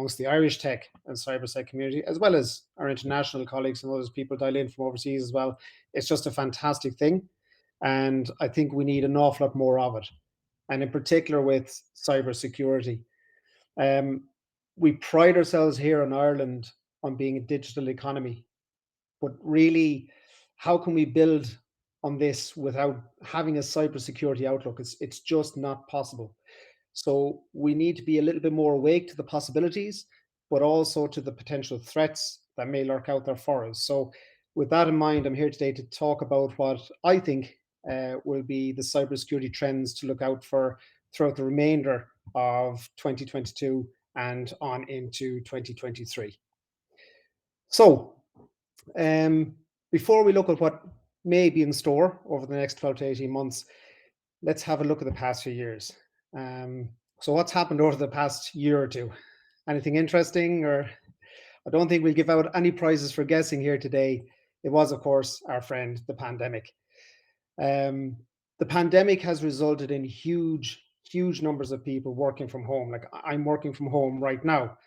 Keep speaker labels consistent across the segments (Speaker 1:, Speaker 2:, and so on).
Speaker 1: amongst the Irish tech and cybersec community, as well as our international colleagues and those people dial in from overseas as well. It's just a fantastic thing. And I think we need an awful lot more of it. And in particular with cybersecurity. We pride ourselves here in Ireland on being a digital economy, but really, how can we build on this without having a cybersecurity outlook? It's just not possible. So we need to be a little bit more awake to the possibilities, but also to the potential threats that may lurk out there for us. So with that in mind, I'm here today to talk about what I think will be the cybersecurity trends to look out for throughout the remainder of 2022 and on into 2023. So before we look at what may be in store over the next 12 to 18 months, let's have a look at the past few years. So what's happened over the past year or two? Anything interesting? Or I don't think we'll give out any prizes for guessing here today. It was, of course, our friend, the pandemic. The pandemic has resulted in huge numbers of people working from home. Like I'm working from home right now.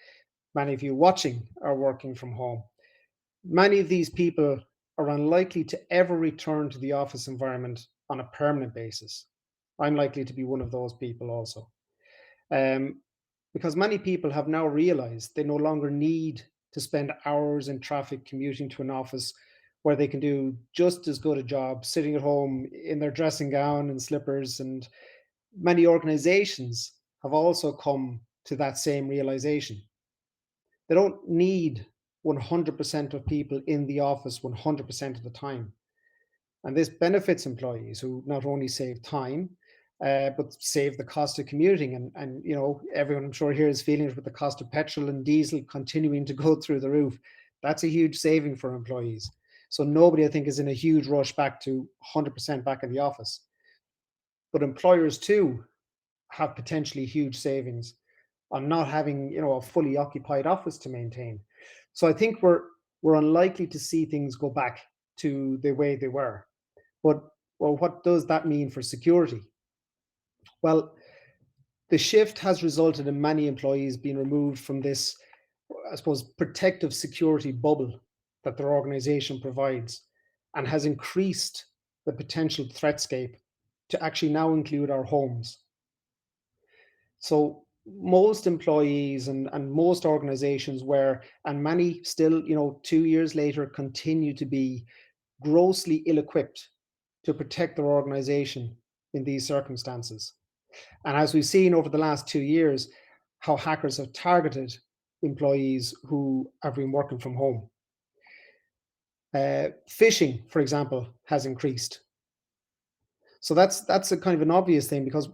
Speaker 1: Many of you watching are working from home. Many of these people are unlikely to ever return to the office environment on a permanent basis. I'm likely to be one of those people also. Because many people have now realized they no longer need to spend hours in traffic commuting to an office where they can do just as good a job sitting at home in their dressing gown and slippers. And many organizations have also come to that same realization. They don't need 100% of people in the office 100% of the time. And this benefits employees who not only save time, but save the cost of commuting. And you know, everyone I'm sure here is feeling it with the cost of petrol and diesel continuing to go through the roof. That's a huge saving for employees. So nobody, I think, is in a huge rush back to 100% back in the office. But employers too have potentially huge savings on not having, you know, a fully occupied office to maintain. So I think we're unlikely to see things go back to the way they were. But well, what does that mean for security? Well, the shift has resulted in many employees being removed from this, I suppose, protective security bubble that their organization provides, and has increased the potential threatscape to actually now include our homes. So most employees and most organizations were, and many still, you know, 2 years later, continue to be grossly ill-equipped to protect their organization in these circumstances. And as we've seen over the last 2 years, how hackers have targeted employees who have been working from home. Phishing, for example, has increased. So that's a kind of an obvious thing, because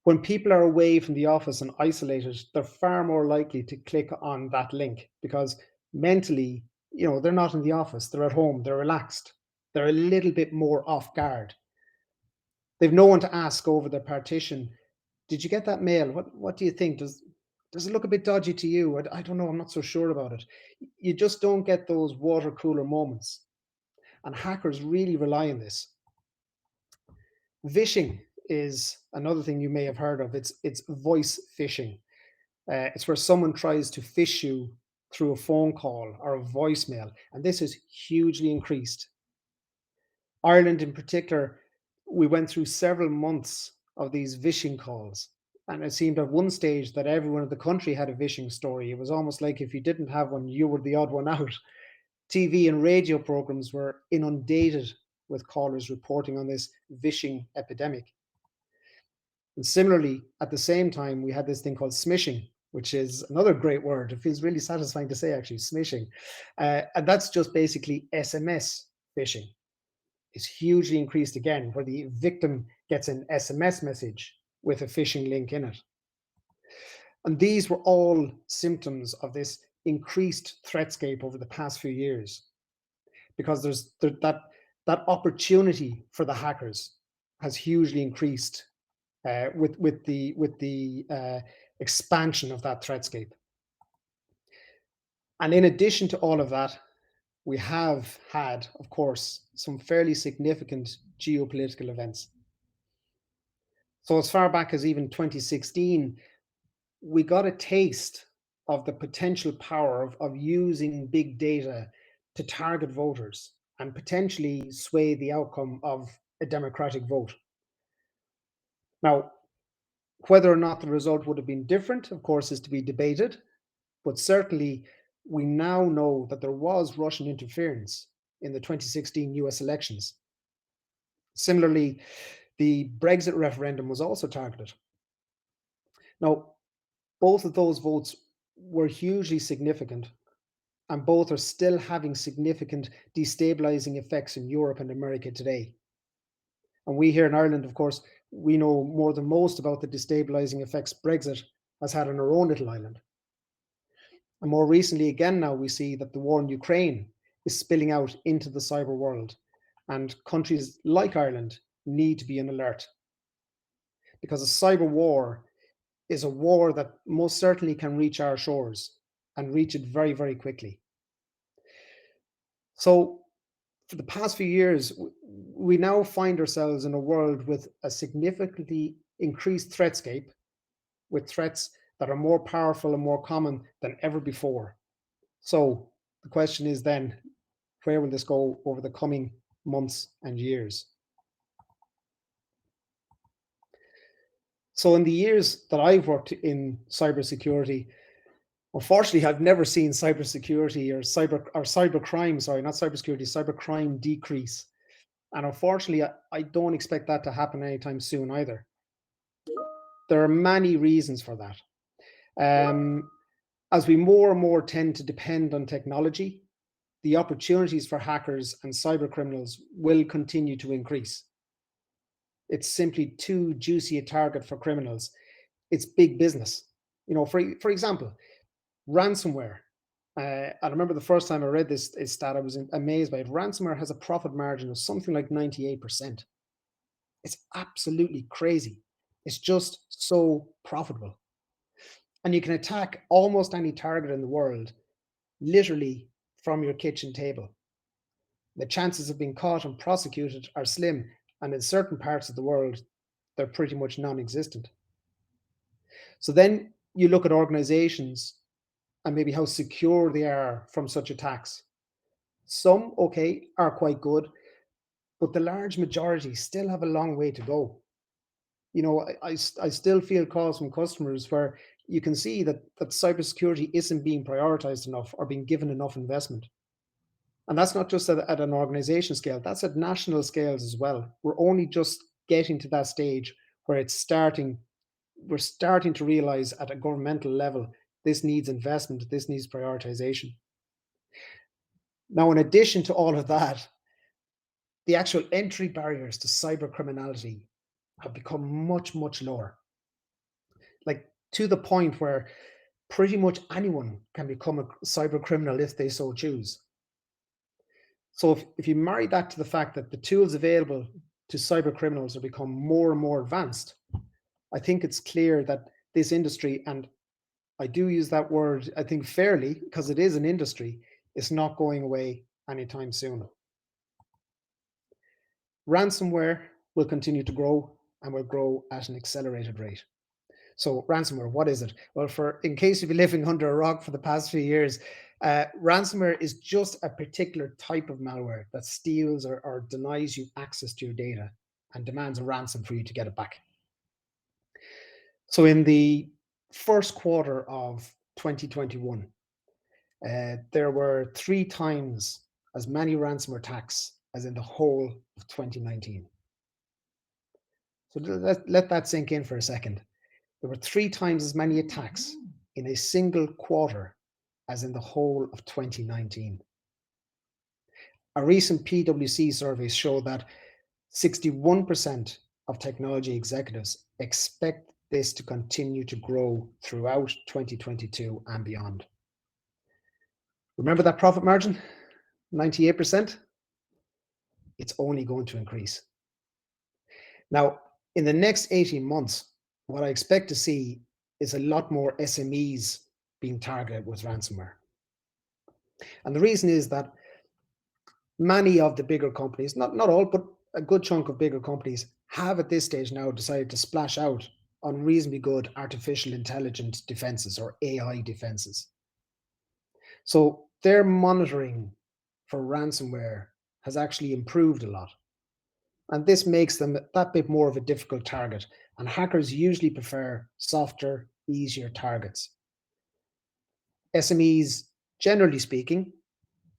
Speaker 1: when people are away from the office and isolated, they're far more likely to click on that link, because mentally, you know, they're not in the office, they're at home, they're relaxed, they're a little bit more off guard. They've no one to ask over the partition, did you get that mail? What do you think? Does it look a bit dodgy to you? I don't know, I'm not so sure about it. You just don't get those water cooler moments. And hackers really rely on this. Vishing is another thing you may have heard of. It's voice phishing. It's where someone tries to phish you through a phone call or a voicemail, and this has hugely increased. Ireland in particular, we went through several months of these vishing calls, and it seemed at one stage that everyone in the country had a vishing story. It was almost like if you didn't have one, you were the odd one out. TV and radio programs were inundated with callers reporting on this vishing epidemic. And similarly, at the same time, we had this thing called smishing, which is another great word. It feels really satisfying to say, actually, smishing. And that's just basically SMS phishing. It's hugely increased again, where the victim gets an SMS message with a phishing link in it. And these were all symptoms of this increased threatscape over the past few years, because there's that opportunity for the hackers has hugely increased with the expansion of that threatscape. And in addition to all of that, we have had, of course, some fairly significant geopolitical events. So as far back as even 2016, we got a taste of the potential power of using big data to target voters and potentially sway the outcome of a democratic vote. Now, whether or not the result would have been different, of course, is to be debated, but certainly we now know that there was Russian interference in the 2016 US elections. Similarly, the Brexit referendum was also targeted. Now, both of those votes were hugely significant, and both are still having significant destabilizing effects in Europe and America today. And we here in Ireland, of course, we know more than most about the destabilizing effects Brexit has had on our own little island. And more recently, again, now we see that the war in Ukraine is spilling out into the cyber world. And countries like Ireland need to be on alert, because a cyber war is a war that most certainly can reach our shores and reach it very, very quickly. So, for the past few years, we now find ourselves in a world with a significantly increased threatscape, with threats that are more powerful and more common than ever before. So, the question is then, where will this go over the coming months and years? So, in the years that I've worked in cybersecurity, unfortunately, I've never seen cybersecurity or cybercrime, sorry, not cybersecurity, cybercrime decrease. And unfortunately, I don't expect that to happen anytime soon either. There are many reasons for that. As we more and more tend to depend on technology, the opportunities for hackers and cyber criminals will continue to increase. It's simply too juicy a target for criminals. It's big business. For example, ransomware. I remember the first time I read this stat, I was amazed by it. Ransomware has a profit margin of something like 98%. It's absolutely crazy. It's just so profitable. And you can attack almost any target in the world, literally from your kitchen table. The chances of being caught and prosecuted are slim, and in certain parts of the world, they're pretty much non-existent. So then you look at organizations and maybe how secure they are from such attacks. Some, okay, are quite good, but the large majority still have a long way to go. I still feel calls from customers where you can see that cybersecurity isn't being prioritized enough or being given enough investment. And that's not just at an organization scale, that's at national scales as well. We're only just getting to that stage where we're starting to realize at a governmental level, this needs investment, this needs prioritization. Now, in addition to all of that, the actual entry barriers to cyber criminality have become much, much lower. Like, to the point where pretty much anyone can become a cyber criminal if they so choose. So if you marry that to the fact that the tools available to cyber criminals are become more and more advanced, I think it's clear that this industry, and I do use that word, I think fairly, because it is an industry, is not going away anytime soon. Ransomware will continue to grow and will grow at an accelerated rate. So ransomware, what is it? Well, in case you've been living under a rock for the past few years, ransomware is just a particular type of malware that steals or denies you access to your data and demands a ransom for you to get it back. So in the first quarter of 2021, there were 3 times as many ransomware attacks as in the whole of 2019. So let that sink in for a second. There were 3 times as many attacks in a single quarter as in the whole of 2019. A recent PwC survey showed that 61% of technology executives expect this to continue to grow throughout 2022 and beyond. Remember that profit margin? 98%? It's only going to increase. Now, in the next 18 months, what I expect to see is a lot more SMEs being targeted with ransomware. And the reason is that many of the bigger companies, not all, but a good chunk of bigger companies have at this stage now decided to splash out unreasonably good artificial intelligence defenses or AI defenses. So their monitoring for ransomware has actually improved a lot. And this makes them that bit more of a difficult target. And hackers usually prefer softer, easier targets. SMEs, generally speaking,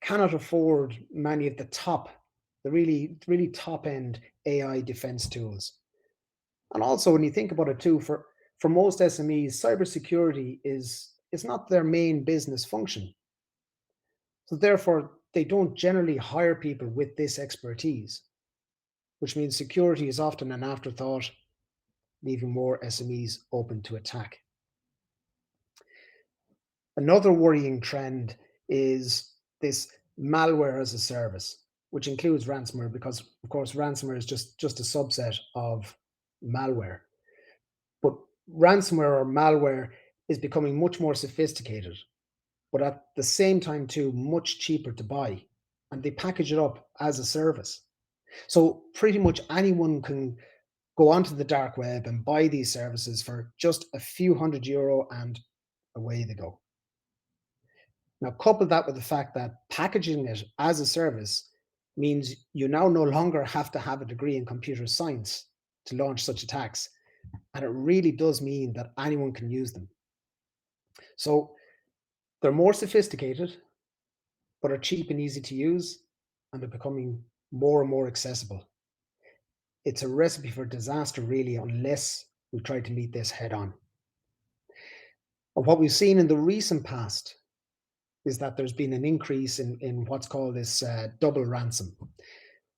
Speaker 1: cannot afford many of the really top end AI defense tools. And also, when you think about it too, for most SMEs, cybersecurity is not their main business function. So therefore, they don't generally hire people with this expertise, which means security is often an afterthought, leaving more SMEs open to attack. Another worrying trend is this malware as a service, which includes ransomware, because of course ransomware is just a subset of malware. But ransomware or malware is becoming much more sophisticated, but at the same time too much cheaper to buy, and they package it up as a service. So pretty much anyone can go onto the dark web and buy these services for just a few €100 and away they go. Now, couple that with the fact that packaging it as a service means you now no longer have to have a degree in computer science to launch such attacks. And it really does mean that anyone can use them. So they're more sophisticated, but are cheap and easy to use, and they're becoming more and more accessible. It's a recipe for disaster, really, unless we try to meet this head on. And what we've seen in the recent past is that there's been an increase in what's called this double ransom.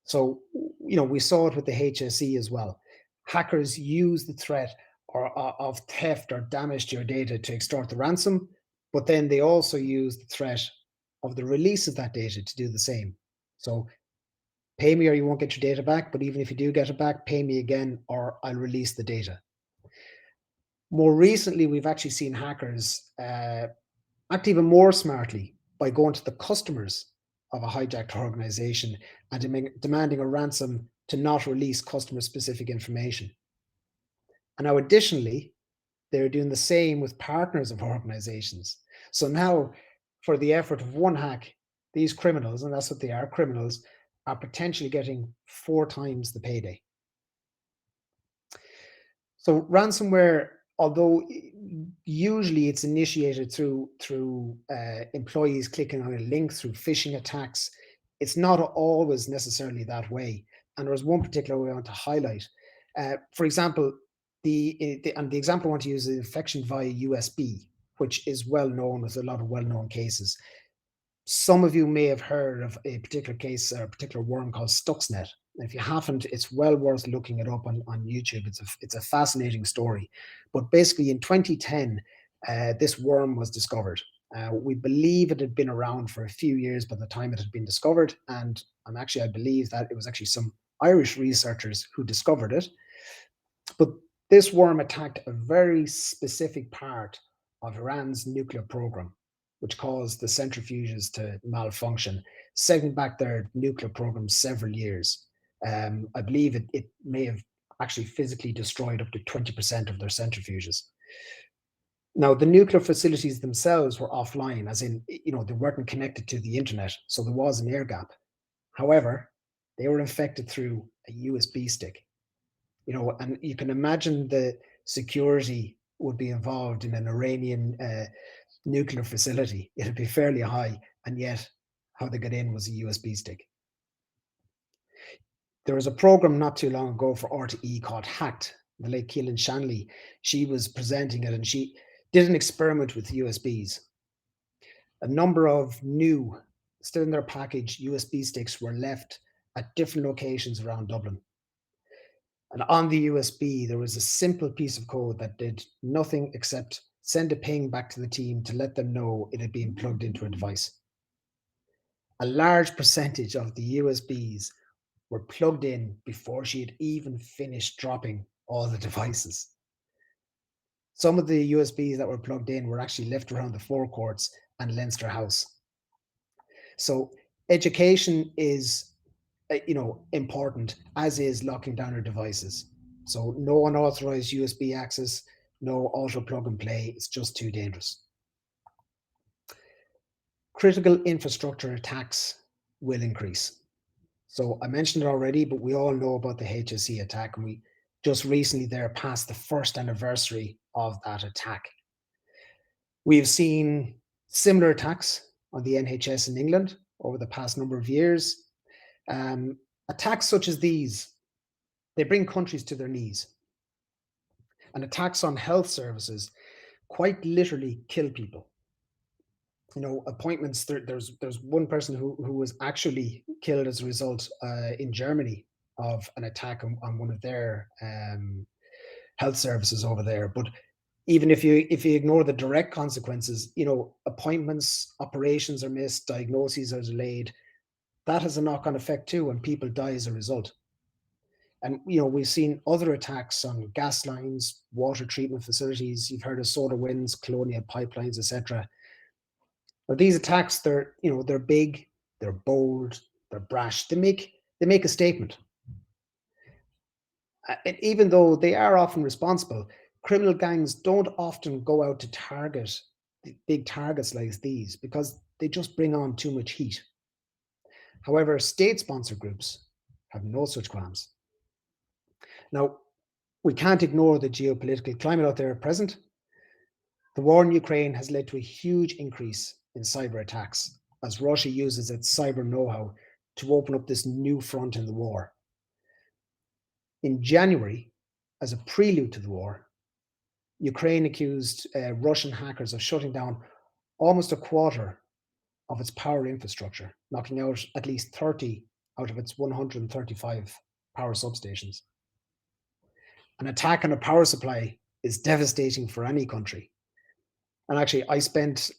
Speaker 1: So, we saw it with the HSE as well. Hackers use the threat of theft or damage to your data to extort the ransom, but then they also use the threat of the release of that data to do the same. So, pay me or you won't get your data back, but even if you do get it back, pay me again or I'll release the data. More recently, we've actually seen hackers act even more smartly by going to the customers of a hijacked organization and demanding a ransom to not release customer specific information. And now, additionally, they're doing the same with partners of organizations. So now, for the effort of one hack, these criminals, and that's what they are, criminals, are potentially getting 4 times the payday. So ransomware, although usually it's initiated through employees clicking on a link through phishing attacks, it's not always necessarily that way. And there's one particular way I want to highlight. For example, the example I want to use is infection via USB, which is well known with a lot of well-known cases. Some of you may have heard of a particular case, a particular worm called Stuxnet. If you haven't, it's well worth looking it up on YouTube. It's a fascinating story. But basically, in 2010, this worm was discovered. We believe it had been around for a few years by the time it had been discovered, and I believe that it was actually some Irish researchers who discovered it. But this worm attacked a very specific part of Iran's nuclear program, which caused the centrifuges to malfunction, setting back their nuclear program several years. I believe it may have actually physically destroyed up to 20% of their centrifuges. Now, the nuclear facilities themselves were offline, as in, they weren't connected to the internet, so there was an air gap. However, they were infected through a USB stick. And you can imagine the security would be involved in an Iranian nuclear facility. It'd be fairly high, and yet how they got in was a USB stick. There was a program not too long ago for RTE called Hacked. The late Keelan Shanley, she was presenting it, and she did an experiment with USBs. A number of new, still in their package, USB sticks were left at different locations around Dublin. And on the USB, there was a simple piece of code that did nothing except send a ping back to the team to let them know it had been plugged into a device. A large percentage of the USBs were plugged in before she had even finished dropping all the devices. Some of the USBs that were plugged in were actually left around the forecourts and Leinster House. So education is important, as is locking down our devices. So no unauthorized USB access, no auto plug and play. It's just too dangerous. Critical infrastructure attacks will increase. So I mentioned it already, but we all know about the HSE attack, and we just recently there passed the first anniversary of that attack. We've seen similar attacks on the NHS in England over the past number of years. Um, Attacks such as these, they bring countries to their knees. And attacks on health services quite literally kill people. Appointments. There's one person who was actually killed as a result in Germany of an attack on one of their health services over there. But even if you ignore the direct consequences, appointments, operations are missed, diagnoses are delayed. That has a knock-on effect too, and people die as a result. And we've seen other attacks on gas lines, water treatment facilities. You've heard of solar winds, colonial pipelines, etc. But these attacks, they're big, they're bold, they're brash. They make a statement. And even though they are often responsible, criminal gangs don't often go out to target big targets like these because they just bring on too much heat. However, state-sponsored groups have no such qualms. Now, we can't ignore the geopolitical climate out there at present. The war in Ukraine has led to a huge increase in cyber attacks as Russia uses its cyber know-how to open up this new front in the war. In January, as a prelude to the war, Ukraine accused Russian hackers of shutting down almost a quarter of its power infrastructure, knocking out at least 30 out of its 135 power substations. An attack on a power supply is devastating for any country. And actually, I spent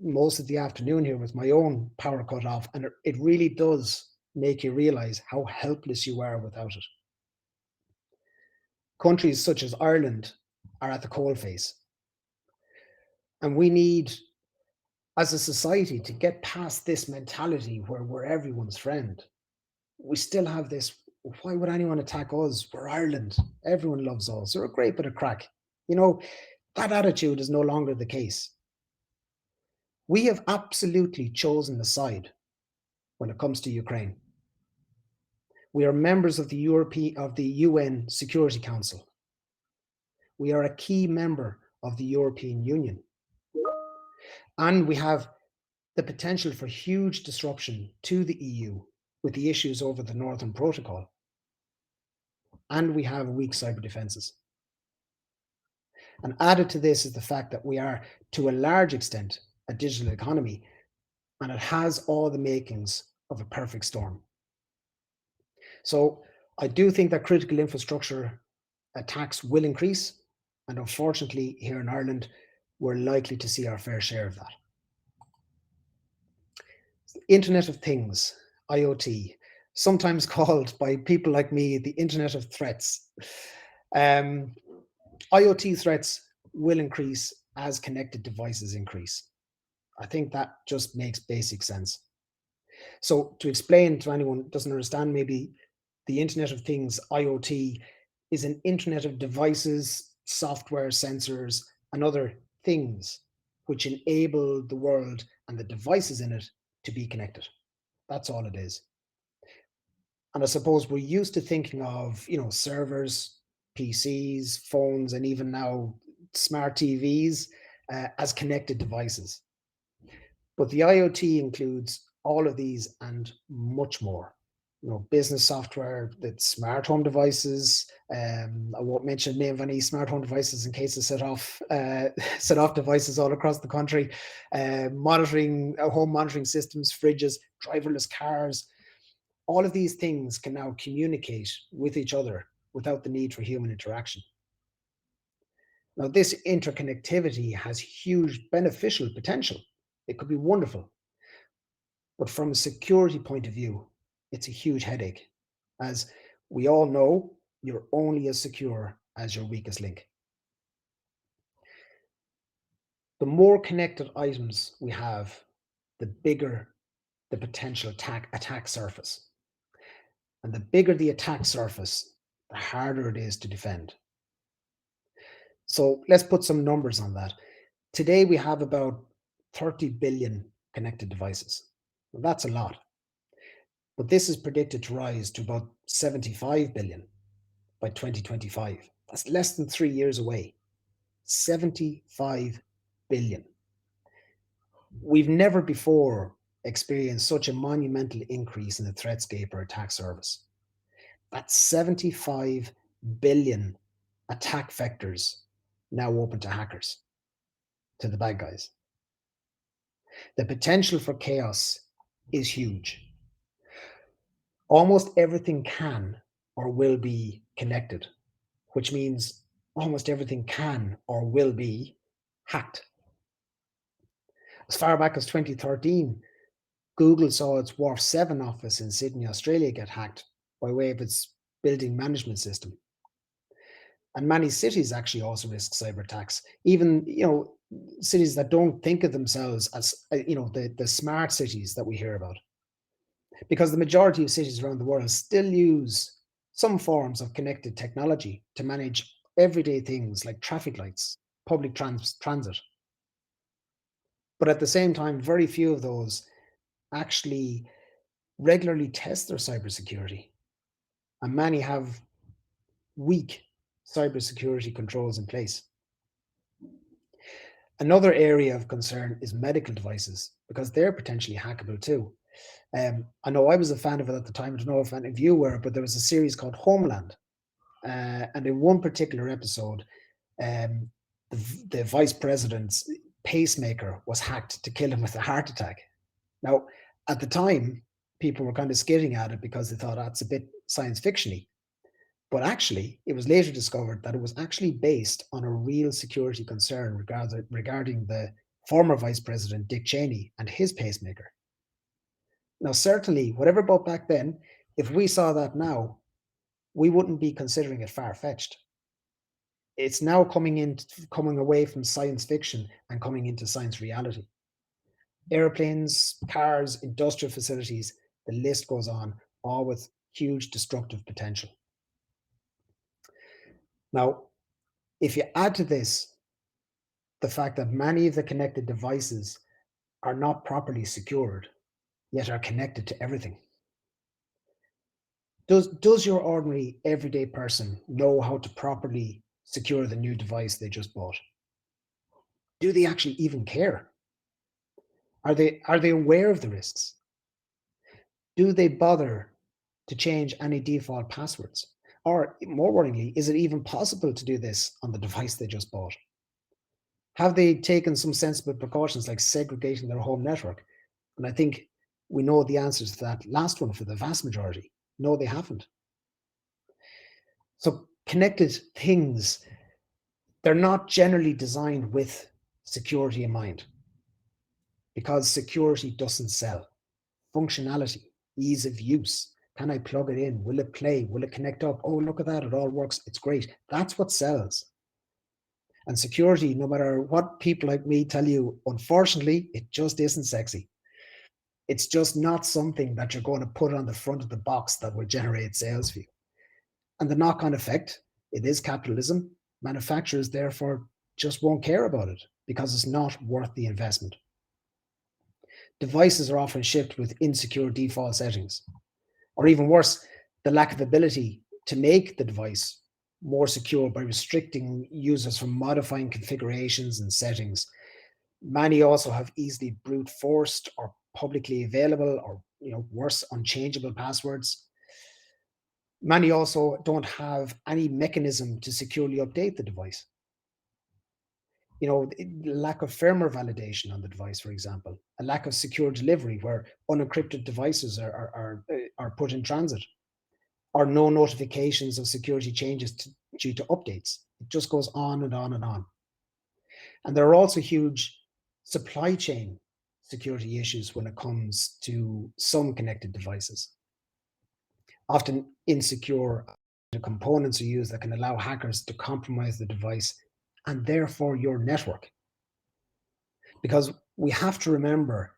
Speaker 1: most of the afternoon here with my own power cut off, and it really does make you realize how helpless you are without it. Countries such as Ireland are at the coalface, and we need, as a society, to get past this mentality where we're everyone's friend. We still have this, why would anyone attack us? We're Ireland. Everyone loves us. They're a great bit of crack. That attitude is no longer the case. We have absolutely chosen a side when it comes to Ukraine. We are members of the UN Security Council. We are a key member of the European Union. And we have the potential for huge disruption to the EU with the issues over the Northern Protocol. And we have weak cyber defenses. And added to this is the fact that we are, to a large extent, a digital economy, and it has all the makings of a perfect storm. So I do think that critical infrastructure attacks will increase. And unfortunately, here in Ireland, we're likely to see our fair share of that. Internet of Things, IoT, sometimes called by people like me the Internet of Threats. IoT threats will increase as connected devices increase. I think that just makes basic sense. So to explain to anyone who doesn't understand, maybe the Internet of Things, IoT, is an internet of devices, software, sensors, and other things which enable the world and the devices in it to be connected. That's all it is. And I suppose we're used to thinking of, servers, PCs, phones, and even now smart TVs as connected devices. But the IoT includes all of these and much more. Business software, the smart home devices. I won't mention the name of any smart home devices in case they set off devices all across the country. Home monitoring systems, fridges, driverless cars. All of these things can now communicate with each other without the need for human interaction. Now, this interconnectivity has huge beneficial potential. It could be wonderful. But from a security point of view, it's a huge headache. As we all know, you're only as secure as your weakest link. The more connected items we have, the bigger the potential attack surface. And the bigger the attack surface, the harder it is to defend. So let's put some numbers on that. Today we have about 30 billion connected devices. Well, that's a lot, but this is predicted to rise to about 75 billion by 2025. That's less than 3 years away. 75 billion. We've never before experienced such a monumental increase in the threatscape or attack surface. That's 75 billion attack vectors now open to hackers, to the bad guys. The potential for chaos is huge. Almost everything can or will be connected, which means almost everything can or will be hacked. As far back as 2013, Google saw its Wharf 7 office in Sydney, Australia get hacked by way of its building management system. And many cities actually also risk cyber attacks. Even, cities that don't think of themselves as, the smart cities that we hear about. Because the majority of cities around the world still use some forms of connected technology to manage everyday things like traffic lights, public transit. But at the same time, very few of those actually regularly test their cybersecurity. And many have weak cybersecurity controls in place. Another area of concern is medical devices, because they're potentially hackable too. I know I was a fan of it at the time. I don't know if any of you were, but there was a series called Homeland. And in one particular episode, um, the vice president's pacemaker was hacked to kill him with a heart attack. Now, at the time, people were kind of skidding at it because they thought that's a bit science fiction-y. But actually, it was later discovered that it was actually based on a real security concern regarding the former Vice President Dick Cheney and his pacemaker. Now, certainly, whatever about back then, if we saw that now, we wouldn't be considering it far-fetched. It's now coming away from science fiction and coming into science reality. Airplanes, cars, industrial facilities, the list goes on, all with huge destructive potential. Now, if you add to this the fact that many of the connected devices are not properly secured, yet are connected to everything. Does your ordinary everyday person know how to properly secure the new device they just bought? Do they actually even care? Are they aware of the risks? Do they bother to change any default passwords? Or more worryingly, is it even possible to do this on the device they just bought? Have they taken some sensible precautions like segregating their home network? And I think we know the answers to that last one for the vast majority. No, they haven't. So connected things, they're not generally designed with security in mind, because security doesn't sell. Functionality, ease of use. Can I plug it in? Will it play? Will it connect up? Oh, look at that. It all works. It's great. That's what sells. And security, no matter what people like me tell you, unfortunately, it just isn't sexy. It's just not something that you're going to put on the front of the box that will generate sales for you. And the knock-on effect, it is capitalism. Manufacturers, therefore, just won't care about it because it's not worth the investment. Devices are often shipped with insecure default settings, or even worse, the lack of ability to make the device more secure by restricting users from modifying configurations and settings. Many also have easily brute forced or publicly available, or worse, unchangeable passwords. Many also don't have any mechanism to securely update the device. Lack of firmware validation on the device, for example, a lack of secure delivery where unencrypted devices are put in transit, or no notifications of security changes due to updates. It just goes on and on and on. And there are also huge supply chain security issues when it comes to some connected devices. Often insecure components are used that can allow hackers to compromise the device and therefore your network. Because we have to remember,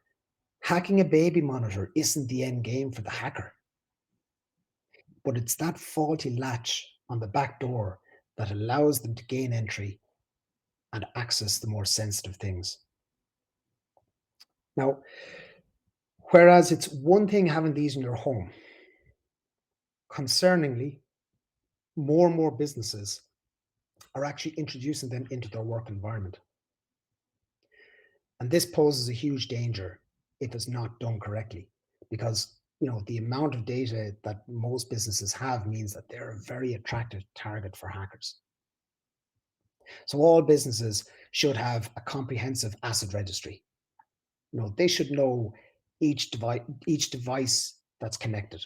Speaker 1: hacking a baby monitor isn't the end game for the hacker. But it's that faulty latch on the back door that allows them to gain entry and access the more sensitive things. Now, whereas it's one thing having these in your home, concerningly, more and more businesses are actually introducing them into their work environment. And this poses a huge danger if it's not done correctly, because the amount of data that most businesses have means that they're a very attractive target for hackers. So all businesses should have a comprehensive asset registry. They should know each device that's connected.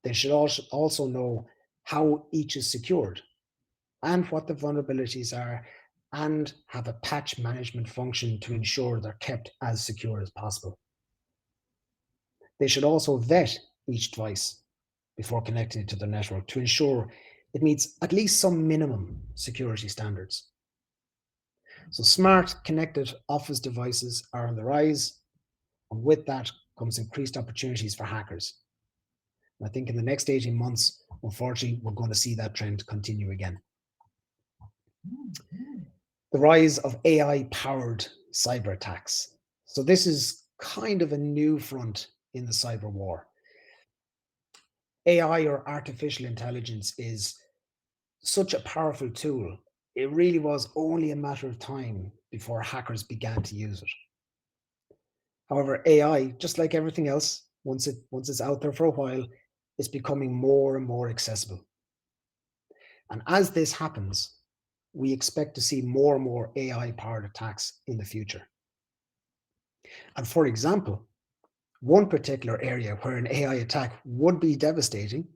Speaker 1: They should also know how each is secured and what the vulnerabilities are, and have a patch management function to ensure they're kept as secure as possible. They should also vet each device before connecting it to the network to ensure it meets at least some minimum security standards. So smart connected office devices are on the rise, and with that comes increased opportunities for hackers. And I think in the next 18 months, unfortunately, we're going to see that trend continue again. The rise of AI-powered cyber attacks. So this is kind of a new front in the cyber war. AI, or artificial intelligence, is such a powerful tool. It really was only a matter of time before hackers began to use it. However, AI, just like everything else, once it's out there for a while, is becoming more and more accessible. And as this happens, we expect to see more and more AI-powered attacks in the future. And for example, one particular area where an AI attack would be devastating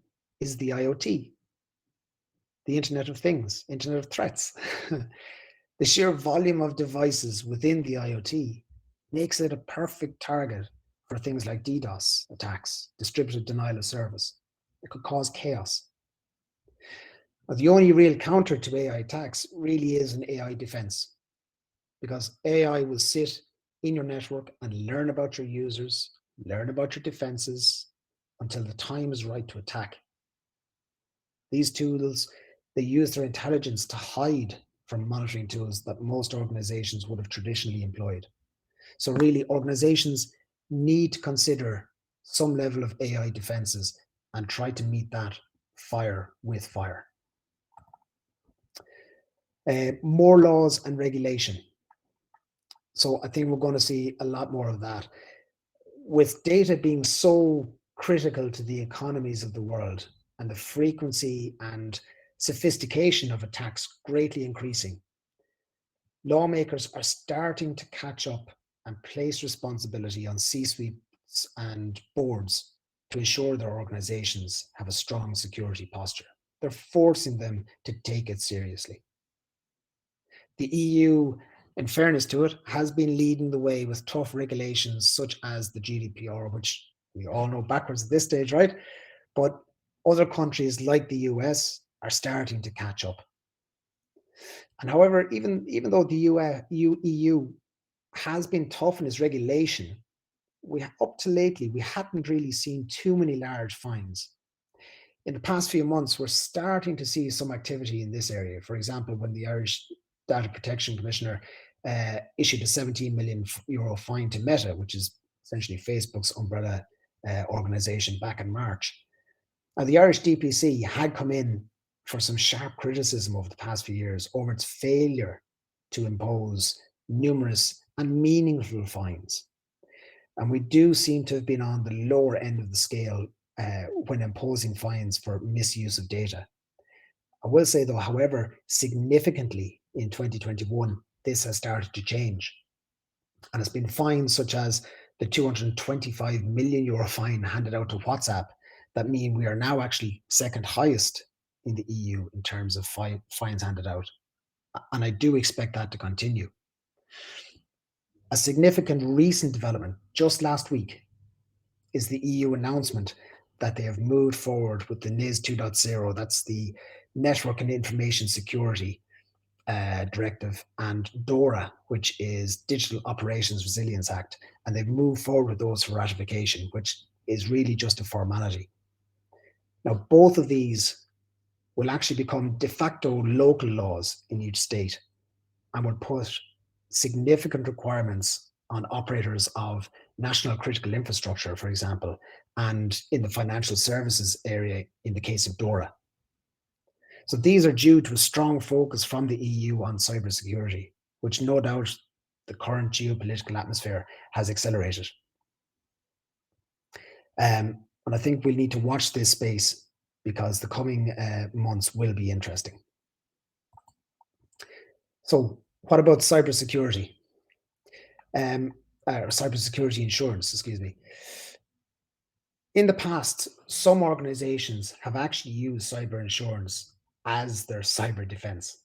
Speaker 1: is the IoT, the Internet of Things, Internet of Threats. The sheer volume of devices within the IoT makes it a perfect target for things like DDoS attacks, distributed denial of service. It could cause chaos. Now, the only real counter to AI attacks really is an AI defense, because AI will sit in your network and learn about your users, learn about your defenses until the time is right to attack. These tools, they use their intelligence to hide from monitoring tools that most organizations would have traditionally employed. So really, organizations need to consider some level of AI defenses and try to meet that fire with fire. More laws and regulation. So I think we're going to see a lot more of that. With data being so critical to the economies of the world, and the frequency and sophistication of attacks greatly increasing, lawmakers are starting to catch up and place responsibility on C-suites and boards to ensure their organizations have a strong security posture. They're forcing them to take it seriously. The EU, in fairness to it, has been leading the way with tough regulations such as the GDPR, which we all know backwards at this stage, right? But other countries like the US are starting to catch up. And however, even though the EU has been tough in its regulation, up to lately, we hadn't really seen too many large fines. In the past few months, we're starting to see some activity in this area. For example, when the Irish Data Protection Commissioner issued a €17 million fine to Meta, which is essentially Facebook's umbrella organization, back in March. Now, the Irish DPC had come in for some sharp criticism over the past few years over its failure to impose numerous and meaningful fines. And we do seem to have been on the lower end of the scale when imposing fines for misuse of data. I will say, though, however, significantly in 2021, this has started to change. And it's been fines such as the €225 million fine handed out to WhatsApp that mean we are now actually second highest in the EU in terms of fines handed out. And I do expect that to continue. A significant recent development just last week is the EU announcement that they have moved forward with the NIS 2.0. That's the Network and Information Security Directive, and DORA, which is Digital Operations Resilience Act. And they've moved forward with those for ratification, which is really just a formality. Now, both of these
Speaker 2: will actually become de facto local laws in each state and will put significant requirements on operators of national critical infrastructure, for example, and in the financial services area in the case of DORA. So these are due to a strong focus from the EU on cybersecurity, which no doubt the current geopolitical atmosphere has accelerated. And I think we'll need to watch this space because the coming months will be interesting. So what about cybersecurity? Cybersecurity insurance, excuse me. In the past, some organizations have actually used cyber insurance as their cyber defense.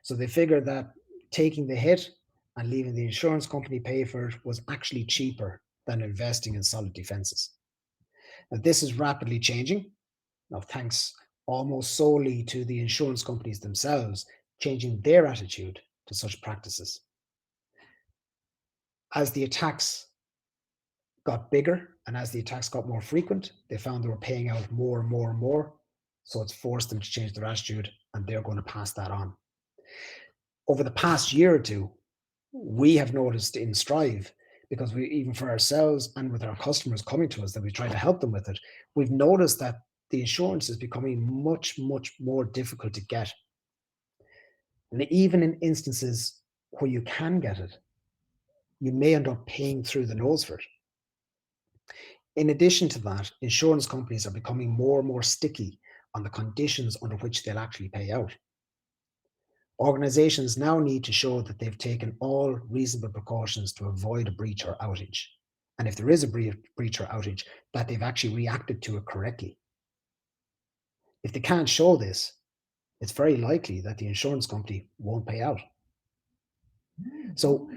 Speaker 2: So they figured that taking the hit and leaving the insurance company pay for it was actually cheaper than investing in solid defenses. Now, this is rapidly changing. Now, thanks almost solely to the insurance companies themselves changing their attitude to such practices. As the attacks got bigger and as the attacks got more frequent, they found they were paying out more and more and more. So it's forced them to change their attitude and they're going to pass that on. Over the past year or two, we have noticed in Strive, because we, even for ourselves and with our customers coming to us that we try to help them with it, we've noticed that the insurance is becoming much, much more difficult to get. And even in instances where you can get it, you may end up paying through the nose for it. In addition to that, insurance companies are becoming more and more sticky on the conditions under which they'll actually pay out. Organizations now need to show that they've taken all reasonable precautions to avoid a breach or outage. And if there is a breach or outage, that they've actually reacted to it correctly. If they can't show this, it's very likely that the insurance company won't pay out. So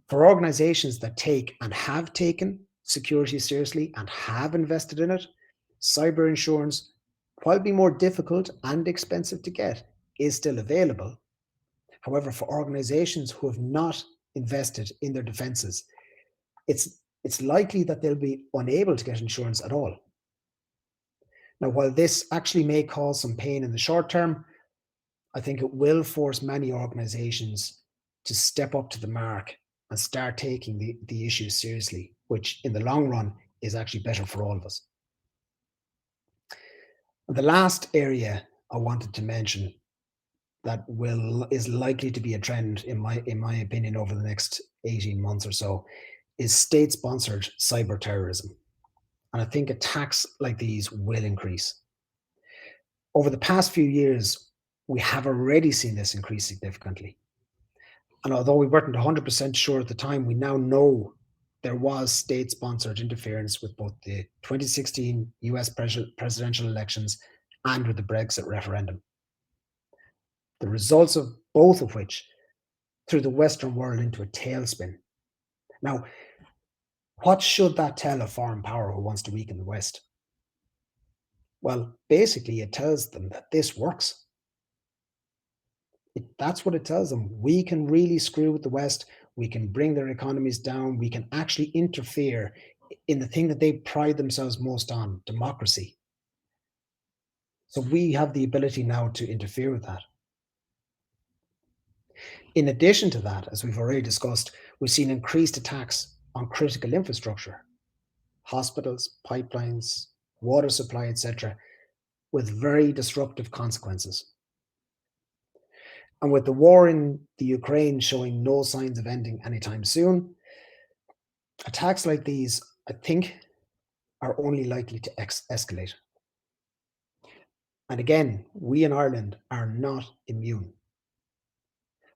Speaker 2: for organizations that take and have taken security seriously and have invested in it, cyber insurance, while being more difficult and expensive to get, is still available. However, for organizations who have not invested in their defenses, it's likely that they'll be unable to get insurance at all. Now, while this actually may cause some pain in the short term, I think it will force many organizations to step up to the mark and start taking the issue seriously, which in the long run is actually better for all of us. And the last area I wanted to mention that is likely to be a trend in my opinion over the next 18 months or so is state-sponsored cyber terrorism. And I think attacks like these will increase. Over the past few years, we have already seen this increase significantly. And although we weren't 100% sure at the time, we now know there was state-sponsored interference with both the 2016 US presidential elections and with the Brexit referendum. The results of both of which threw the Western world into a tailspin. Now, what should that tell a foreign power who wants to weaken the West? Well, basically, it tells them that this works. That's what it tells them. We can really screw with the West. We can bring their economies down. We can actually interfere in the thing that they pride themselves most on, democracy. So we have the ability now to interfere with that. In addition to that, as we've already discussed, we've seen increased attacks on critical infrastructure, hospitals, pipelines, water supply, etc., with very disruptive consequences. And with the war in the Ukraine showing no signs of ending anytime soon, attacks like these, I think, are only likely to escalate. And again, we in Ireland are not immune.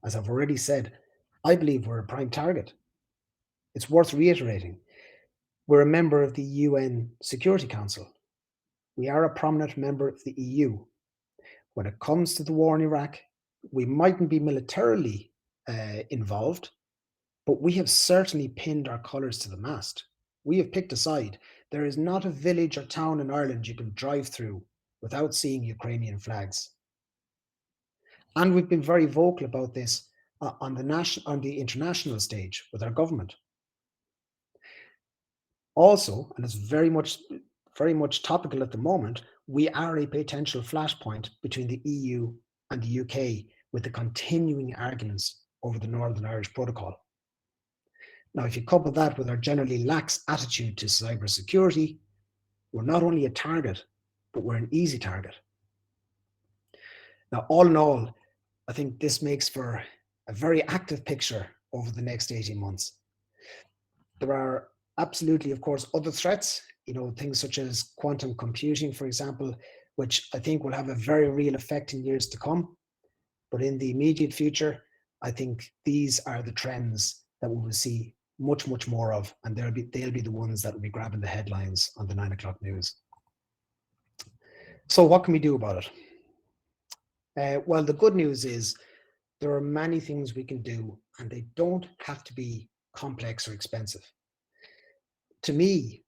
Speaker 2: As I've already said, I believe we're a prime target. It's worth reiterating. We're a member of the UN Security Council. We are a prominent member of the EU. When it comes to the war in Iraq, we mightn't be militarily involved, but we have certainly pinned our colours to the mast. We have picked a side. There is not a village or town in Ireland you can drive through without seeing Ukrainian flags. And we've been very vocal about this on the international stage with our government. Also, and it's very much very much topical at the moment, we are a potential flashpoint between the EU and the UK with the continuing arguments over the Northern Irish Protocol. Now, if you couple that with our generally lax attitude to cybersecurity, we're not only a target, but we're an easy target. Now, all in all, I think this makes for a very active picture over the next 18 months. There are absolutely, of course, other threats, things such as quantum computing, for example, which I think will have a very real effect in years to come. But in the immediate future, I think these are the trends that we will see much, much more of, and they'll be the ones that will be grabbing the headlines on the 9 o'clock news. So what can we do about it? Well, the good news is there are many things we can do, and they don't have to be complex or expensive. To me,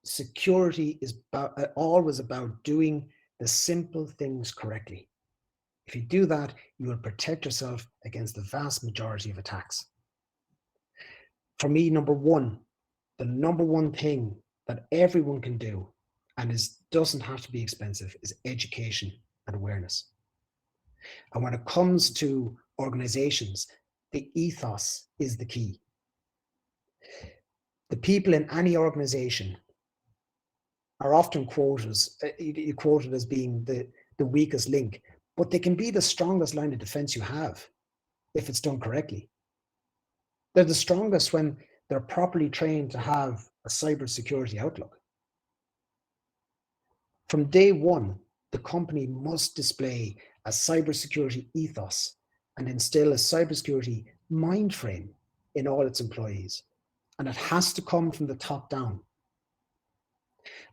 Speaker 2: security is always about doing the simple things correctly. If you do that, you will protect yourself against the vast majority of attacks. For me, the number one thing that everyone can do, and doesn't have to be expensive, is education and awareness. And when it comes to organizations, the ethos is the key. The people in any organization are often quoted as being the weakest link, but they can be the strongest line of defense you have if it's done correctly. They're the strongest when they're properly trained to have a cybersecurity outlook. From day one, the company must display a cybersecurity ethos and instill a cybersecurity mind frame in all its employees. And it has to come from the top down.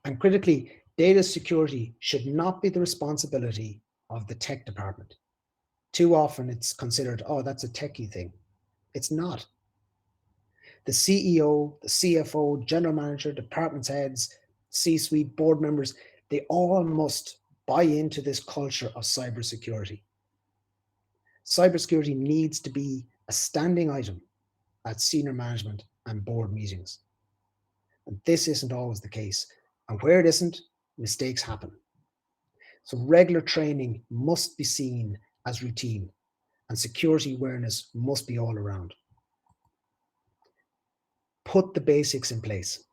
Speaker 2: And critically, data security should not be the responsibility of the tech department. Too often it's considered, oh, that's a techie thing. It's not. The CEO, the CFO, general manager, department heads, C-suite, board members, they all must buy into this culture of cybersecurity. Cybersecurity needs to be a standing item at senior management and board meetings. And this isn't always the case. And where it isn't, mistakes happen. So regular training must be seen as routine, and security awareness must be all around. Put the basics in place.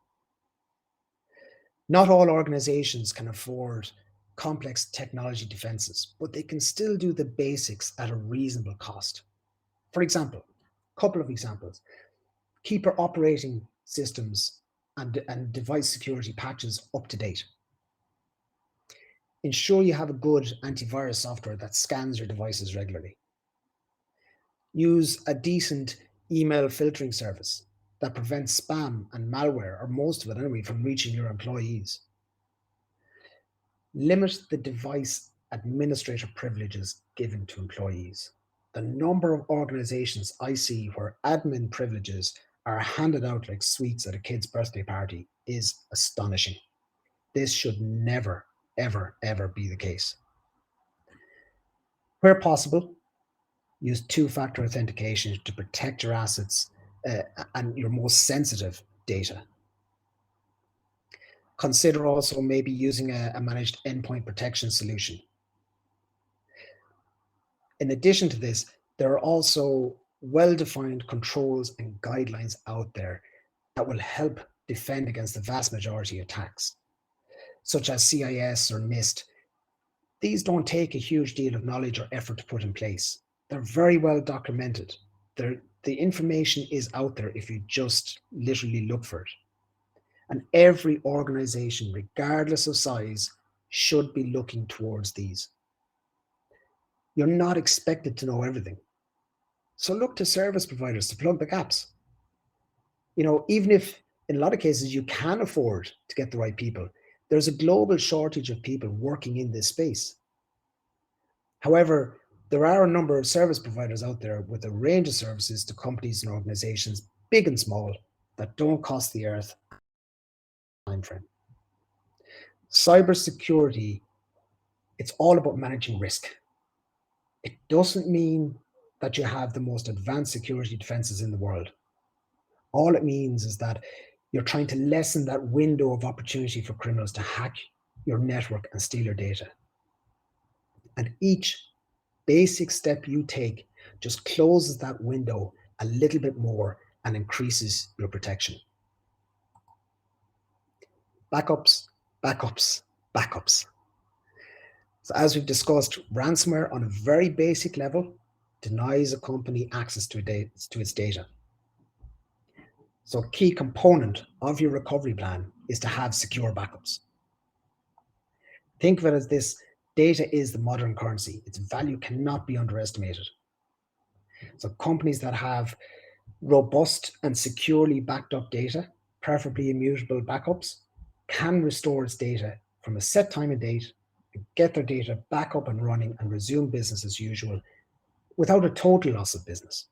Speaker 2: Not all organizations can afford complex technology defenses, but they can still do the basics at a reasonable cost. For example, a couple of examples. Keep your operating systems and device security patches up to date. Ensure you have a good antivirus software that scans your devices regularly. Use a decent email filtering service that prevents spam and malware, or most of it anyway, from reaching your employees. Limit the device administrator privileges given to employees. The number of organizations I see where admin privileges are handed out like sweets at a kid's birthday party is astonishing. This should never, ever, ever be the case. Where possible, use two-factor authentication to protect your assets and your most sensitive data. Consider also maybe using a managed endpoint protection solution. In addition to this, there are also well-defined controls and guidelines out there that will help defend against the vast majority of attacks, such as CIS or NIST. These don't take a huge deal of knowledge or effort to put in place. They're very well documented. The information is out there if you just literally look for it. And every organization, regardless of size, should be looking towards these. You're not expected to know everything. So look to service providers to plug the gaps. Even if in a lot of cases you can afford to get the right people, there's a global shortage of people working in this space. However, there are a number of service providers out there with a range of services to companies and organizations, big and small, that don't cost the earth time frame. Cybersecurity, it's all about managing risk. It doesn't mean that you have the most advanced security defenses in the world. All it means is that You're trying to lessen that window of opportunity for criminals to hack your network and steal your data. And each basic step you take just closes that window a little bit more and increases your protection. Backups, backups, backups. So as we've discussed, ransomware on a very basic level denies a company access to its data. So a key component of your recovery plan is to have secure backups. Think of it as this: data is the modern currency. Its value cannot be underestimated. So companies that have robust and securely backed up data, preferably immutable backups, can restore its data from a set time and date, get their data back up and running and resume business as usual without a total loss of business.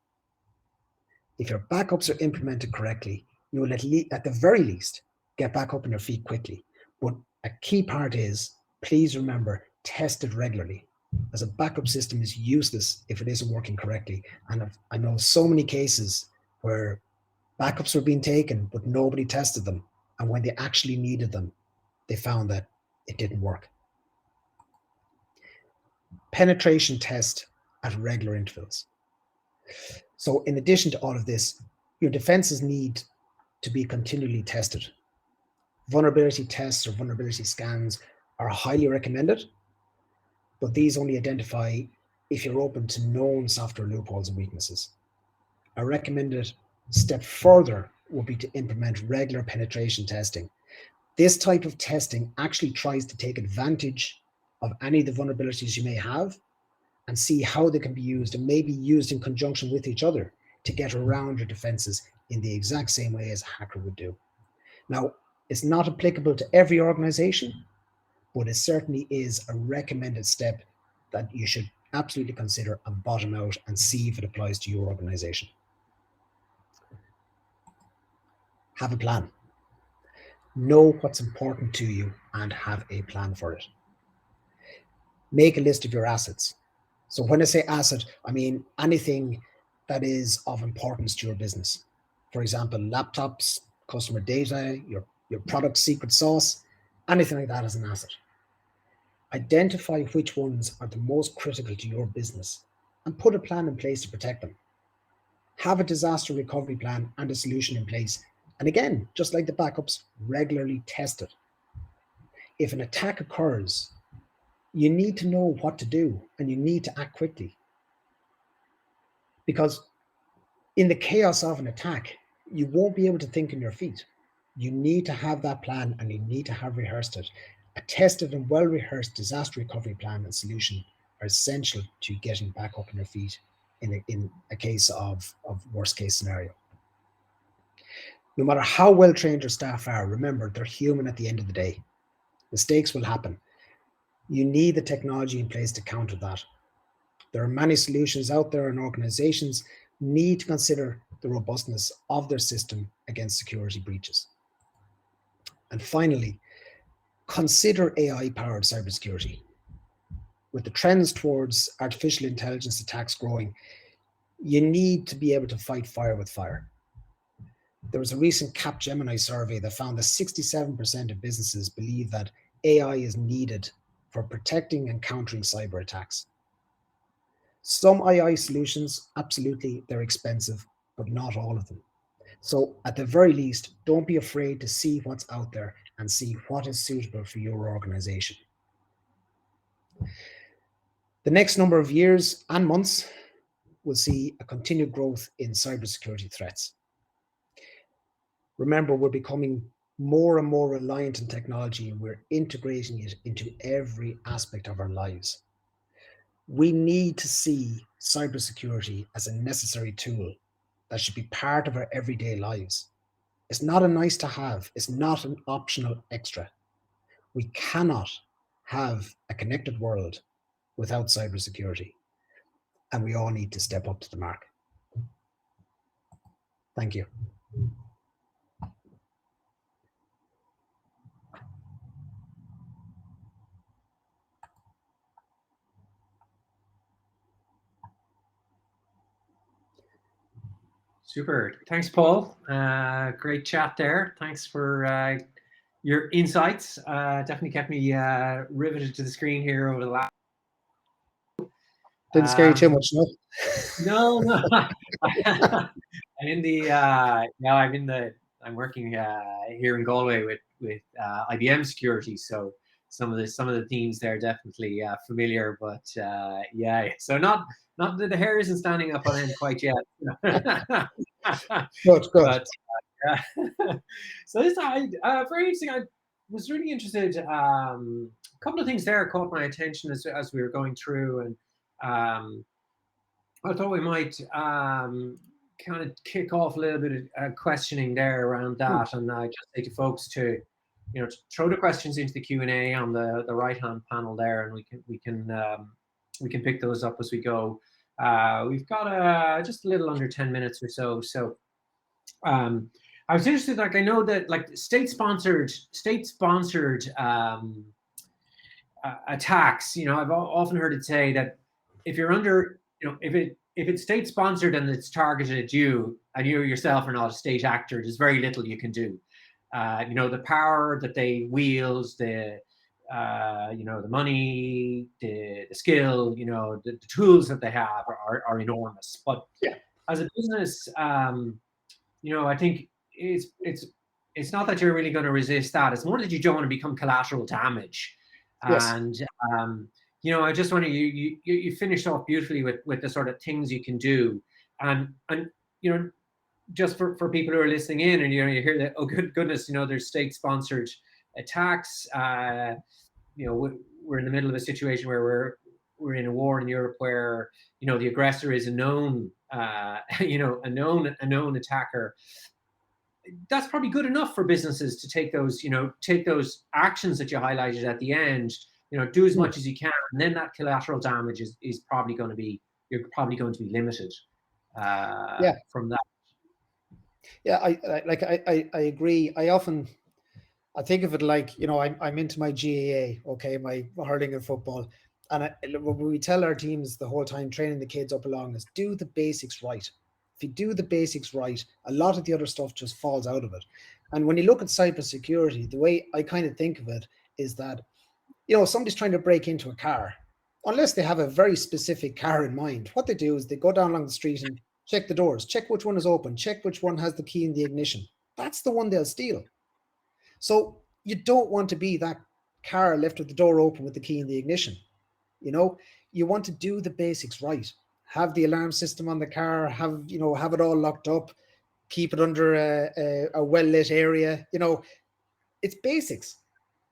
Speaker 2: If your backups are implemented correctly, you will at the very least get back up on your feet quickly. But a key part is, please remember, test it regularly, as a backup system is useless if it isn't working correctly. And I know so many cases where backups were being taken, but nobody tested them. And when they actually needed them, they found that it didn't work. Penetration test at regular intervals. So in addition to all of this, your defenses need to be continually tested. Vulnerability tests or vulnerability scans are highly recommended, but these only identify if you're open to known software loopholes and weaknesses. A recommended step further would be to implement regular penetration testing. This type of testing actually tries to take advantage of any of the vulnerabilities you may have and see how they can be used, and maybe used in conjunction with each other to get around your defenses in the exact same way as a hacker would do. Now, it's not applicable to every organization, but it certainly is a recommended step that you should absolutely consider and bottom out and see if it applies to your organization. Have a plan. Know what's important to you and have a plan for it. Make a list of your assets. So when I say asset, I mean anything that is of importance to your business. For example, laptops, customer data, your product secret sauce, anything like that is an asset. Identify which ones are the most critical to your business and put a plan in place to protect them. Have a disaster recovery plan and a solution in place. And again, just like the backups, regularly test it. If an attack occurs, you need to know what to do and you need to act quickly. Because in the chaos of an attack, you won't be able to think on your feet. You need to have that plan and you need to have rehearsed it. A tested and well-rehearsed disaster recovery plan and solution are essential to getting back up on your feet in a case of worst case scenario. No matter how well trained your staff are, remember, they're human at the end of the day. Mistakes will happen. You need the technology in place to counter that. There are many solutions out there, and organizations need to consider the robustness of their system against security breaches. And finally, consider AI-powered cybersecurity. With the trends towards artificial intelligence attacks growing, you need to be able to fight fire with fire. There was a recent Capgemini survey that found that 67% of businesses believe that AI is needed for protecting and countering cyber attacks. Some AI solutions, absolutely, they're expensive, but not all of them. So at the very least, don't be afraid to see what's out there and see what is suitable for your organization. The next number of years and months will see a continued growth in cybersecurity threats. Remember, we're becoming more and more reliant on technology, and we're integrating it into every aspect of our lives. We need to see cybersecurity as a necessary tool that should be part of our everyday lives. It's not a nice to have. It's not an optional extra. We cannot have a connected world without cybersecurity, and we all need to step up to the mark. Thank you.
Speaker 3: Super. Thanks, Paul. Great chat there. Thanks for your insights. Definitely kept me riveted to the screen here over the last.
Speaker 1: Didn't scare you too much, no?
Speaker 3: No. I'm in the now. I'm working here in Galway with IBM Security. So some of the themes there definitely familiar. But yeah. So not that the hair isn't standing up on end quite yet.
Speaker 1: Good.
Speaker 3: But so this very interesting. I was really interested. A couple of things there caught my attention as we were going through, and I thought we might kind of kick off a little bit of questioning there around that, and I just say to folks to, to throw the questions into the Q&A on the right hand panel there, and we can pick those up as we go. We've got just a little under 10 minutes or so. So I was interested, like I know that like state-sponsored attacks. I've often heard it say that if you're under, if it's state-sponsored and it's targeted at you, and you yourself are not a state actor, there's very little you can do. The power that they wield, the money, the skill, the tools that they have are enormous. But as a business, I think it's not that you're really going to resist that. It's more that you don't want to become collateral damage.
Speaker 1: Yes.
Speaker 3: And I just want to you finished off beautifully with the sort of things you can do, and just for people who are listening in, and you hear that, oh goodness, there's state-sponsored attacks. We're in the middle of a situation where we're in a war in Europe where the aggressor is a known attacker. That's probably good enough for businesses to take those actions that you highlighted at the end. Do as much as you can, and then that collateral damage is probably going to be limited from that.
Speaker 1: Yeah, I agree. I think of it like, I'm into my GAA, okay, my hurling and football. And what we tell our teams the whole time, training the kids up along, is do the basics right. If you do the basics right, a lot of the other stuff just falls out of it. And when you look at cybersecurity, the way I kind of think of it is that, somebody's trying to break into a car. Unless they have a very specific car in mind, what they do is they go down along the street and check the doors, check which one is open, check which one has the key in the ignition. That's the one they'll steal. So you don't want to be that car left with the door open with the key in the ignition. You want to do the basics right. Have the alarm system on the car, have it all locked up, keep it under a well-lit area. It's basics.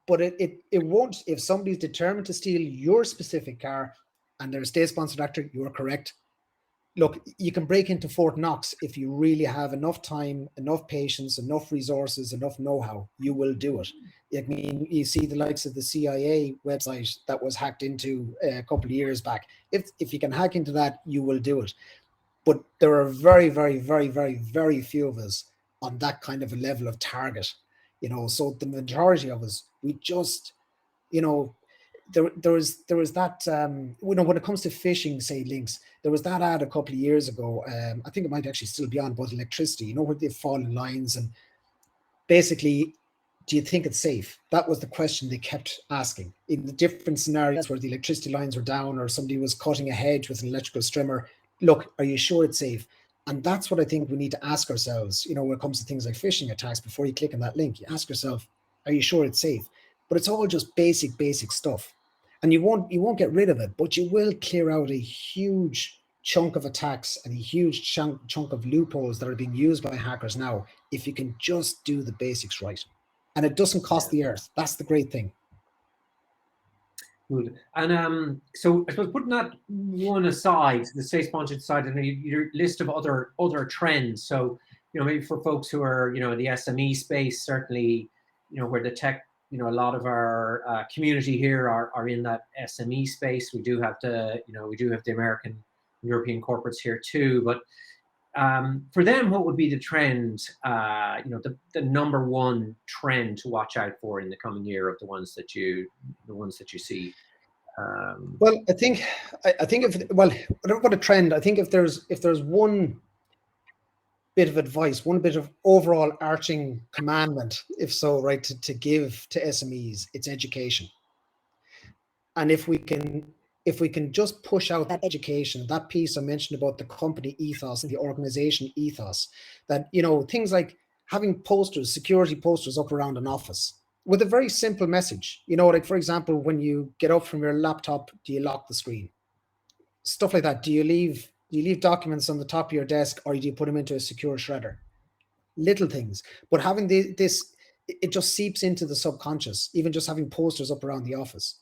Speaker 1: But it won't, if somebody's determined to steal your specific car and they're a state-sponsored actor, you're correct. Look, you can break into Fort Knox if you really have enough time, enough patience, enough resources, enough know-how. You will do it. I mean, you see the likes of the CIA website that was hacked into a couple of years back. If you can hack into that, you will do it. But there are very, very, very, very, very few of us on that kind of a level of target. So the majority of us, we just, there was that, when it comes to phishing, say, links, there was that ad a couple of years ago. I think it might actually still be on about electricity, where they fall in lines. And basically, do you think it's safe? That was the question they kept asking. In the different scenarios where the electricity lines were down or somebody was cutting a hedge with an electrical strimmer, look, are you sure it's safe? And that's what I think we need to ask ourselves, when it comes to things like phishing attacks. Before you click on that link, you ask yourself, are you sure it's safe? But it's all just basic stuff. And you won't get rid of it, but you will clear out a huge chunk of attacks and a huge chunk of loopholes that are being used by hackers now, if you can just do the basics right. And it doesn't cost the earth. That's the great thing.
Speaker 3: Good. And so I suppose putting that one aside, the state-sponsored side, and your list of other trends. So, maybe for folks who are, in the SME space, certainly, where the tech, a lot of our community here are in that SME space. We do have the American, European corporates here too. But for them, what would be the trend, the number one trend to watch out for in the coming year of the ones that you see?
Speaker 1: Well, I think if, well, I don't know what a trend. I think if there's one bit of advice, one bit of overall arching commandment, if so, right, to give to SMEs, it's education. And if we can just push out that education, that piece I mentioned about the company ethos, the organization ethos, that, you know, things like having posters, security posters up around an office with a very simple message, you know, like, for example, when you get up from your laptop, do you lock the screen? Stuff like that. Do you leave documents on the top of your desk, or do you put them into a secure shredder? Little things, but having this, it just seeps into the subconscious, even just having posters up around the office.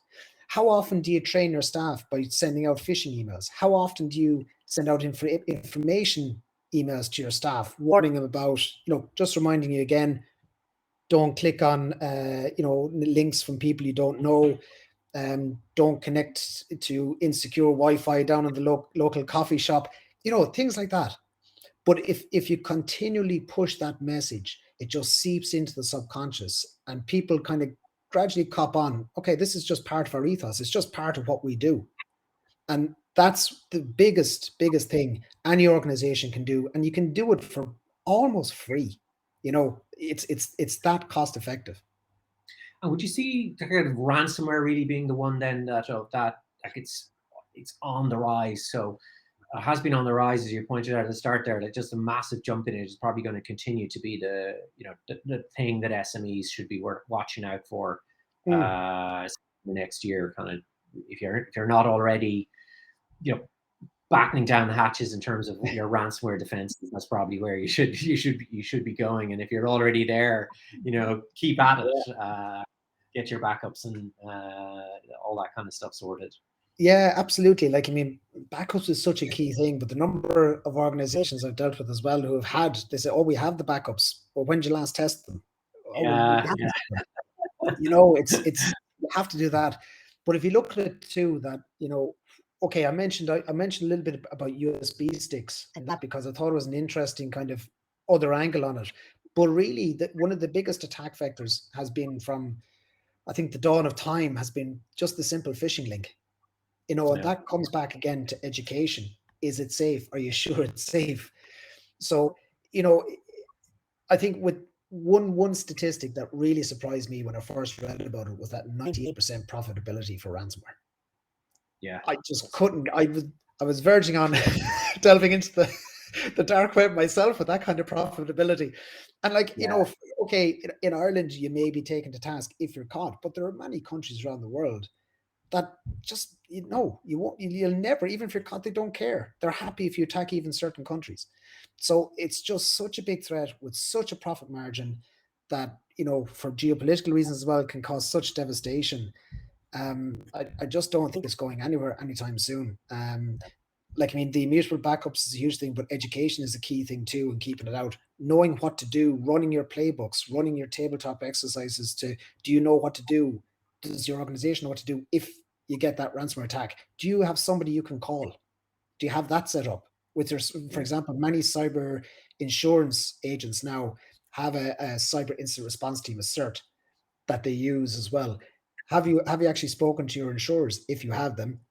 Speaker 1: How often do you train your staff by sending out phishing emails? How often do you send out information emails to your staff, warning them about, you know, just reminding you again, don't click on, you know, links from people you don't know. Don't connect to insecure Wi-Fi down in the local coffee shop, you know, things like that. But if you continually push that message, it just seeps into the subconscious, and people kind of gradually cop on, okay, this is just part of our ethos. It's just part of what we do. And that's the biggest thing any organization can do. And you can do it for almost free. You know, it's that cost effective.
Speaker 3: And would you see the kind of ransomware really being the one then that like it's on the rise? So it has been on the rise, as you pointed out at the start there. That just a massive jump in it is probably going to continue to be the thing that SMEs should be watching out for the next year. Kind of, if you're not already, you know, battening down the hatches in terms of your ransomware defenses, that's probably where you should be going. And if you're already there, you know, keep at it. Get your backups and all that kind of stuff sorted.
Speaker 1: Yeah, absolutely. Like, I mean, backups is such a key thing, but the number of organizations I've dealt with as well who have had, they say, oh, we have the backups. Well, when did you last test them? Oh,
Speaker 3: Yeah,
Speaker 1: you know, it's you have to do that. But if you look at it too, that, you know, okay, I mentioned a little bit about USB sticks and that because I thought it was an interesting kind of other angle on it. But really, one of the biggest attack vectors has been from, I think, the dawn of time has been just the simple phishing link. You know, and that comes back again to education. Is it safe? Are you sure it's safe? So, you know, I think with one statistic that really surprised me when I first read about it was that 98% profitability for ransomware.
Speaker 3: Yeah.
Speaker 1: I just couldn't. I was verging on delving into the dark web myself with that kind of profitability. And like, you know, okay, in Ireland, you may be taken to task if you're caught, but there are many countries around the world that just, you know, you'll never, even if you're caught, they don't care. They're happy if you attack even certain countries. So it's just such a big threat with such a profit margin that, you know, for geopolitical reasons as well, can cause such devastation. I just don't think it's going anywhere anytime soon. Like, I mean, the immutable backups is a huge thing, but education is a key thing too, and keeping it out, knowing what to do, running your playbooks, running your tabletop exercises do you know what to do? Does your organization know what to do if you get that ransomware attack? Do you have somebody you can call? Do you have that set up? With your, for example, many cyber insurance agents now have a cyber incident response team, a CERT, that they use as well. Have you actually spoken to your insurers, if you have them,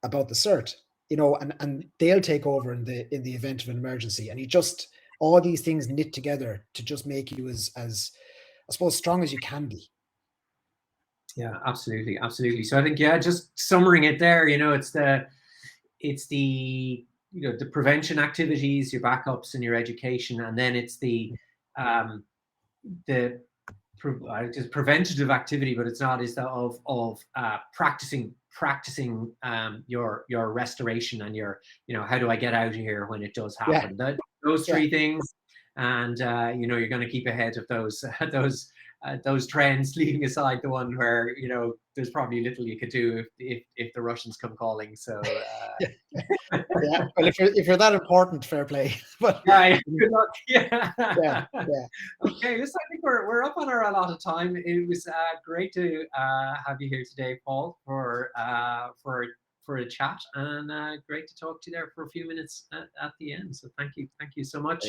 Speaker 1: about the CERT? You know, and they'll take over in the event of an emergency. And you just, all these things knit together to just make you as I suppose strong as you can be.
Speaker 3: Yeah, absolutely. So I think, just summarizing it there, you know, it's the you know, the prevention activities, your backups and your education, and then it's the just preventative activity, but it's not, is that of practicing your restoration and your, you know, how do I get out of here when it does happen? Those three things, and you know, you're going to keep ahead of those trends, leaving aside the one where, you know, there's probably little you could do if the Russians come calling. So
Speaker 1: yeah, well, if you're that important, fair play. But
Speaker 3: good luck.
Speaker 1: Yeah.
Speaker 3: Okay, listen, I think we're up on our allotted time. It was great to have you here today, Paul, for a chat, and great to talk to you there for a few minutes at the end. So thank you so much.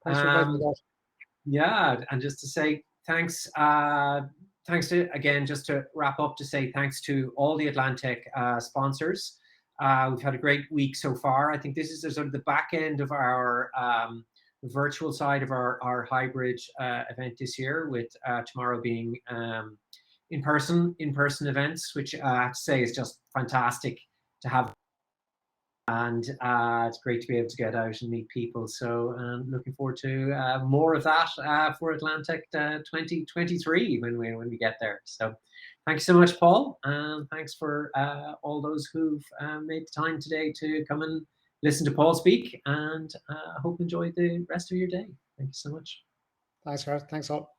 Speaker 1: Thanks for inviting me back.
Speaker 3: Yeah, and just to say thanks to, again, just to wrap up, to say thanks to all the AtlanTec sponsors. We've had a great week so far. I think this is the sort of the back end of our virtual side of our hybrid event this year, with tomorrow being in-person events, which I have to say is just fantastic to have. And it's great to be able to get out and meet people. So looking forward to more of that for AtlanTec 2023 when we get there. So thanks so much, Paul, and thanks for all those who've made the time today to come and listen to Paul speak. And I hope you enjoy the rest of your day. Thank you so much.
Speaker 1: Thanks, Gareth. Thanks all.